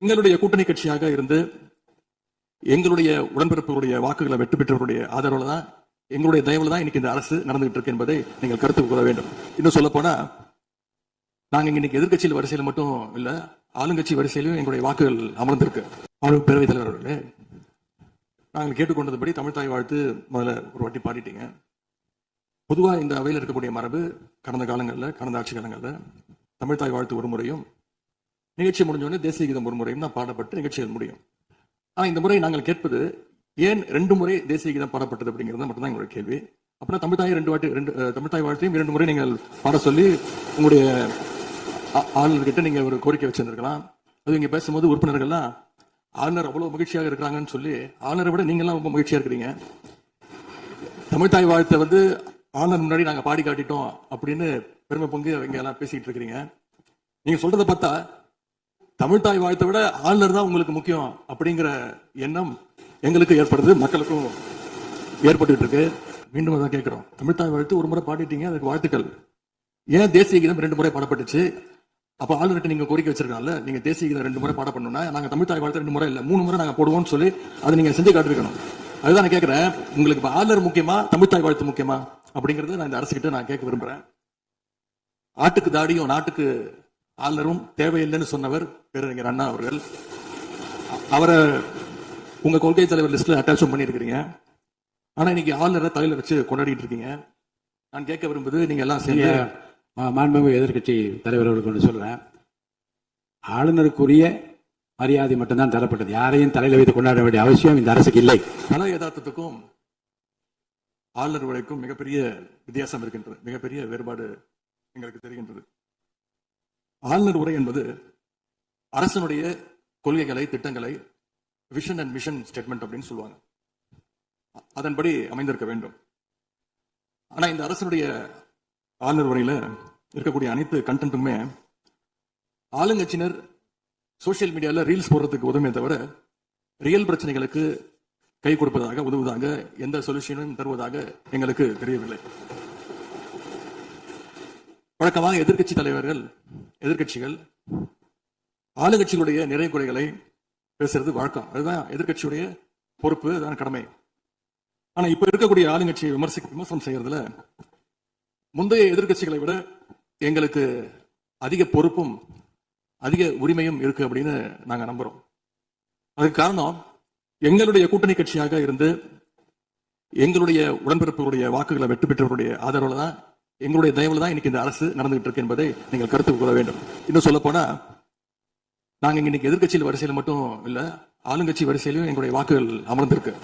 எங்களுடைய கூட்டணி கட்சியாக இருந்து எங்களுடைய உடன்பிறப்புகளுடைய வாக்குகளை வெற்றி பெற்றவருடைய ஆதரவுல தான், எங்களுடைய தயவுல தான் இன்னைக்கு இந்த அரசு நடந்துகிட்டு இருக்கு என்பதை நீங்கள் கருத்துக்கு கொள்ள வேண்டும். இன்னும் சொல்ல போனா, நாங்க இன்னைக்கு எதிர்கட்சியில் வரிசையில் மட்டும் இல்ல, ஆளுங்கட்சி வரிசையிலும் எங்களுடைய வாக்குகள் அமர்ந்திருக்கு. பேரவைத் தலைவர் அவர்களே, நாங்கள் கேட்டுக்கொண்டதுபடி தமிழ் தாய் வாழ்த்து முதல்ல ஒரு வாட்டி பாடிட்டீங்க. பொதுவா இந்த அவையில் இருக்கக்கூடிய மரபு கடந்த காலங்களில், கடந்த ஆட்சி காலங்களில் தமிழ் தாய் வாழ்த்து ஒரு முறையும், நிகழ்ச்சி முடிஞ்சோடனே தேசிய கீதம் ஒரு முறையும் தான் பாடப்பட்டு நிகழ்ச்சிகள் முடியும். ஆனா இந்த முறை நாங்கள் கேட்பது, ஏன் 2 முறை தேசிய கீதம் பாடப்பட்டது அப்படிங்கிறது மட்டும்தான் எங்களுடைய கேள்வி. அப்படின்னா தமிழ் தாய் வாழ்த்தையும் 2 முறை நீங்கள் பாட சொல்லி உங்களுடைய ஆளுநர்கிட்ட நீங்க ஒரு கோரிக்கை வச்சிருந்திருக்கலாம். அது இங்க பேசும்போது உறுப்பினர்கள்லாம் ஆளுநர் அவ்வளவு மகிழ்ச்சியாக இருக்கிறாங்கன்னு சொல்லி, ஆளுநரை விட நீங்க எல்லாம் ரொம்ப மகிழ்ச்சியா இருக்கிறீங்க. தமிழ் தாய் வாழ்த்தை ஆளுநர் முன்னாடி நாங்க பாடி காட்டிட்டோம் அப்படின்னு பெருமை பொங்கி இங்க எல்லாம் பேசிட்டு இருக்கிறீங்க. நீங்க சொல்றதை பார்த்தா தமிழ் தாய் வாழ்த்தை விட ஆளுநர் தான் உங்களுக்கு முக்கியம் அப்படிங்கிற எண்ணம் எங்களுக்கு ஏற்படுது, மக்களுக்கும் ஏற்பட்டு இருக்கு. மீண்டும் அதான் கேட்கிறோம், தமிழ் தாய் வாழ்த்து ஒரு முறை பாடிட்டீங்க, அதுக்கு வாழ்த்துக்கள். ஏன் தேசிய கீதம் 2 முறை பாடப்பட்டுச்சு? அப்ப ஆளுநர்கிட்ட நீங்க கோரிக்கை வச்சிருக்கலாம்ல, நீங்க தேசிய கீதம் 2 முறை பாட பண்ணணும்னா நாங்க தமிழ் தாய் வாழ்த்து 2 முறை இல்ல 3 முறை நாங்க போடுவோம்னு சொல்லி அதை நீங்க செஞ்சு காட்டிருக்கணும். அதுதான் நான் கேட்கிறேன், உங்களுக்கு இப்ப ஆளுநர் முக்கியமா தமிழ் தாய் வாழ்த்து முக்கியமா அப்படிங்கறத நான் இந்த அரசுகிட்ட நான் கேட்க விரும்புறேன். ஆட்டுக்கு தாடியும் நாட்டுக்கு ஆளுநரும் தேவையில்லைன்னு சொன்னவர் பேரறிஞர் அண்ணா அவர்கள். அவரை உங்க கொள்கை தலைவர் லிஸ்ட்ல அட்டாச்சும் பண்ணிருக்கிறீங்க. ஆனா இன்னைக்கு ஆளுநரை தலையில வச்சு கொண்டாடிட்டு இருக்கீங்க. நான் கேட்க விரும்புது, நீங்க எல்லாம் சேர்ந்து மாண்புமிகு எதிர்கட்சி தலைவர்களுக்கு ஒன்று சொல்றேன். ஆளுநருக்குரிய மரியாதை மட்டும்தான் தரப்பட்டது. யாரையும் தலையில வைத்து கொண்டாட வேண்டிய அவசியம் இந்த அரசுக்கு இல்லை. கல யதார்த்தத்துக்கும் ஆளுநர் உரைக்கும் மிகப்பெரிய வித்தியாசம் இருக்கின்றது, மிகப்பெரிய வேறுபாடு எங்களுக்கு தெரிகின்றது. ஆளுநர் உரை என்பது அரசனுடைய கொள்கைகளை, திட்டங்களை, விஷன் அண்ட் மிஷன் ஸ்டேட்மெண்ட் அப்படின்னு சொல்லுவாங்க, அதன்படி அமைந்திருக்க வேண்டும். ஆனா இந்த அரசனுடைய ஆளுநர் உரையில இருக்கக்கூடிய அனைத்து கண்டென்ட்டுமே ஆளுங்கட்சியினர் சோசியல் மீடியால ரீல்ஸ் போடுறதுக்கு உதவியே தவிர ரியல் பிரச்சனைகளுக்கு கை கொடுப்பதாக, உதவுவதாக, எந்த சொல்யூஷனும் தருவதாக எங்களுக்கு தெரியவில்லை. வழக்கமாக எதிர்கட்சி தலைவர்கள், எதிர்கட்சிகள் ஆளுங்கட்சிகளுடைய நிறை குறைகளை பேசுறது வழக்கம். அதுதான் எதிர்கட்சியுடைய பொறுப்பு, அதுதான் கடமை. ஆனா இப்ப இருக்கக்கூடிய ஆளுங்கட்சியை விமர்சனம் செய்யறதுல முந்தைய எதிர்கட்சிகளை விட எங்களுக்கு அதிக பொறுப்பும் அதிக உரிமையும் இருக்கு அப்படின்னு நாங்க நம்புறோம். அதுக்கு காரணம், எங்களுடைய கூட்டணி கட்சியாக இருந்து எங்களுடைய உடன்பிறப்புகளுடைய வாக்குகளை வெற்றி பெற்றவருடைய ஆதரவுல தான், எங்களுடைய தயவுல தான் இன்னைக்கு இந்த அரசு நடந்துகிட்டு இருக்கு என்பதை நீங்கள் கருத்துக்கு கொள்ள வேண்டும். இன்னும் சொல்ல போனா, நாங்க இன்னைக்கு எதிர்கட்சியில் வரிசையில் மட்டும் இல்ல, ஆளுங்கட்சி வரிசையிலும் எங்களுடைய வாக்குகள் அமர்ந்திருக்கு.